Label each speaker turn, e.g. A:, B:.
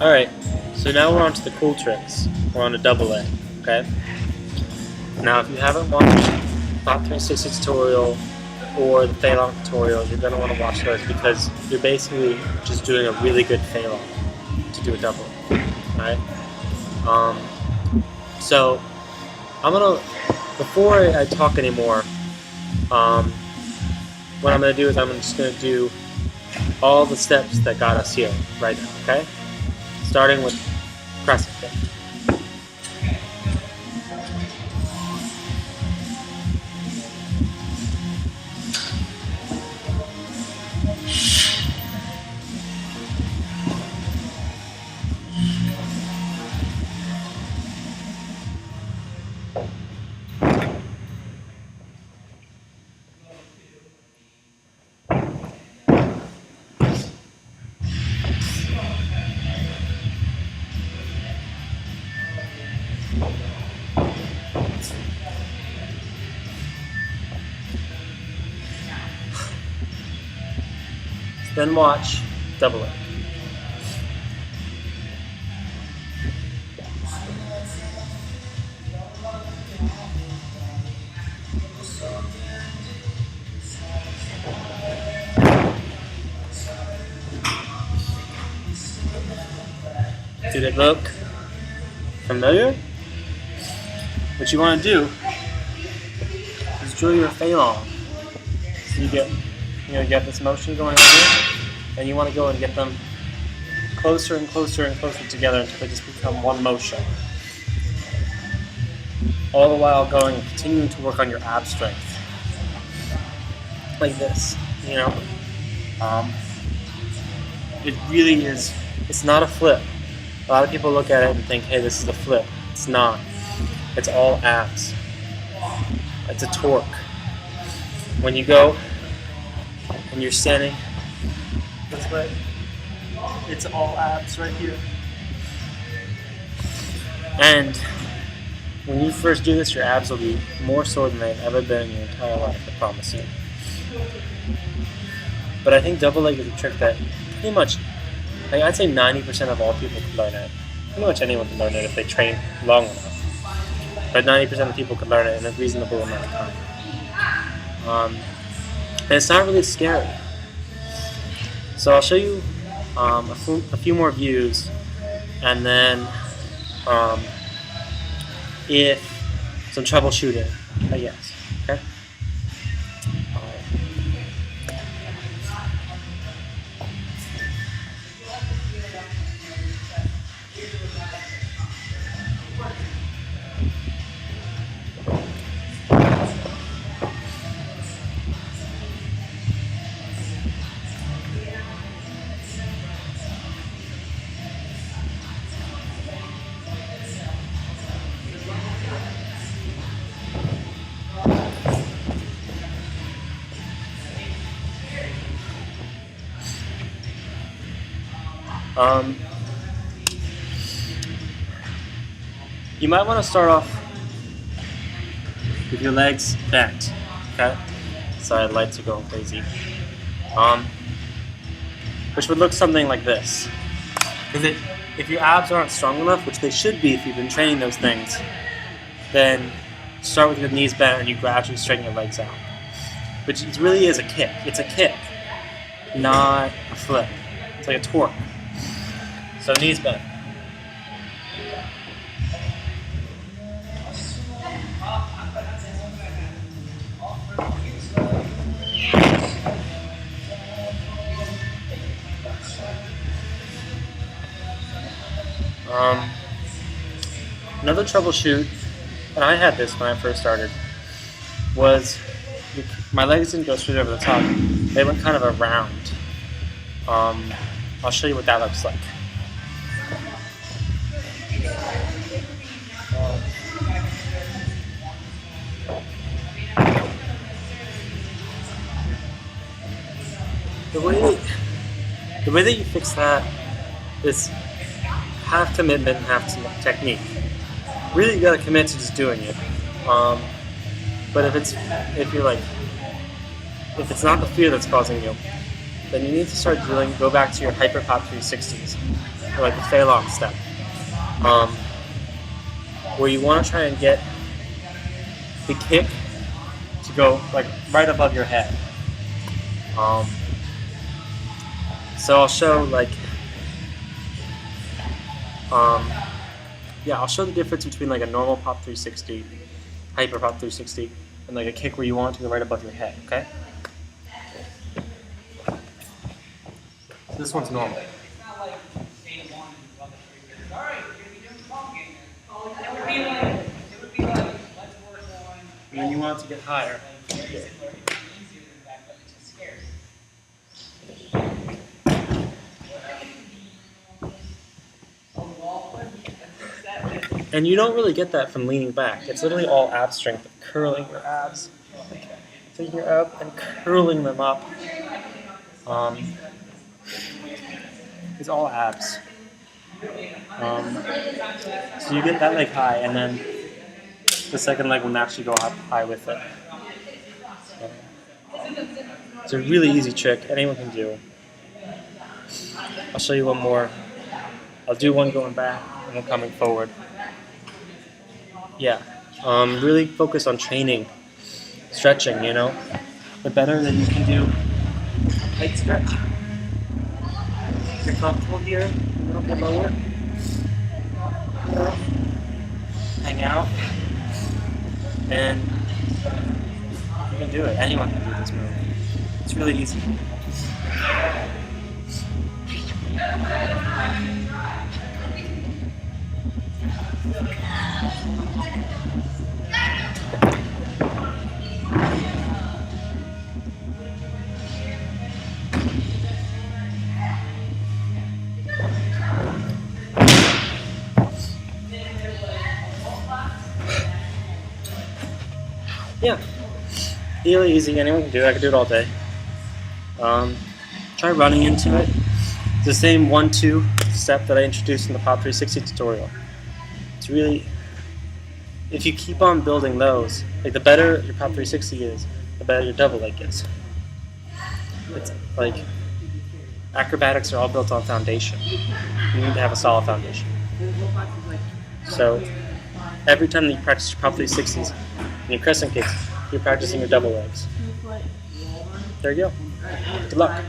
A: Alright, so now we're on to the cool tricks. We're on a double leg, okay? Now if you haven't watched Pop 360 tutorial or the Phalanx tutorial, you're going to want to watch those because you're basically just doing a really good Phalanx to do a double leg, alright? So I'm going to, before I talk anymore, what I'm going to do is I'm just going to do all the steps that got us here right now, okay? Starting with crescent kick. Then watch double leg. Did it look familiar? What you want to do is drill your phalanx. So you get this motion going on here, and you want to go and get them closer and closer and closer together until they just become one motion. All the while going and continuing to work on your ab strength. Like this, It really is, it's not a flip. A lot of people look at it and think, hey, this is a flip. It's not. It's all abs. It's a torque. When you go and you're standing this way, it's all abs right here. And when you first do this, your abs will be more sore than they've ever been in your entire life, I promise you. But I think double leg is a trick that pretty much, I'd say 90% of all people can learn it. Pretty much anyone can learn it if they train long enough. But 90% of people can learn it in a reasonable amount of time. And it's not really scary. So I'll show you a few more views, and then if some troubleshooting, I guess. Okay. You might want to start off with your legs bent, okay? Sorry, the lights are going crazy. Which would look something like this. Because if your abs aren't strong enough, which they should be if you've been training those things, then start with your knees bent and you gradually straighten your legs out. Which it really is a kick. It's a kick, not a flip. It's like a torque. So knees bent. Another troubleshoot, and I had this when I first started, was my legs didn't go straight over the top. They went kind of around. I'll show you what that looks like. The way that you fix that is half commitment and half technique. Really, you gotta commit to just doing it. But if it's not the fear that's causing you, then you need to start drilling. Go back to your Hyperpop 360s. or like the Phalanx step, where you want to try and get the kick to go like right above your head. So I'll show like, I'll show the difference between like a normal pop 360, hyper pop 360, and like a kick where you want it to go right above your head. Okay. So this one's normal. And then you want it to get higher. And you don't really get that from leaning back. It's literally all ab strength, curling your abs, taking your ab and curling them up. It's all abs. So you get that leg high, and then the second leg will naturally go up high with it. It's a really easy trick. Anyone can do. I'll show you one more. I'll do one going back and one coming forward. Yeah. Really focus on training, stretching, you know. The better that you can do height stretch. If you're comfortable here, a little bit lower. Hang out. And you can do it. Anyone can do this move. It's really easy. Yeah, really easy. Anyone can do it. I can do it all day. Try running into it. It's the same 1-2 step that I introduced in the Pop 360 tutorial. It's really, if you keep on building those, like the better your Pop 360 is, the better your double leg is. It's like acrobatics are all built on foundation. You need to have a solid foundation. So every time that you practice your Pop 360s and your crescent kicks, you're practicing your double legs. There you go. Good luck.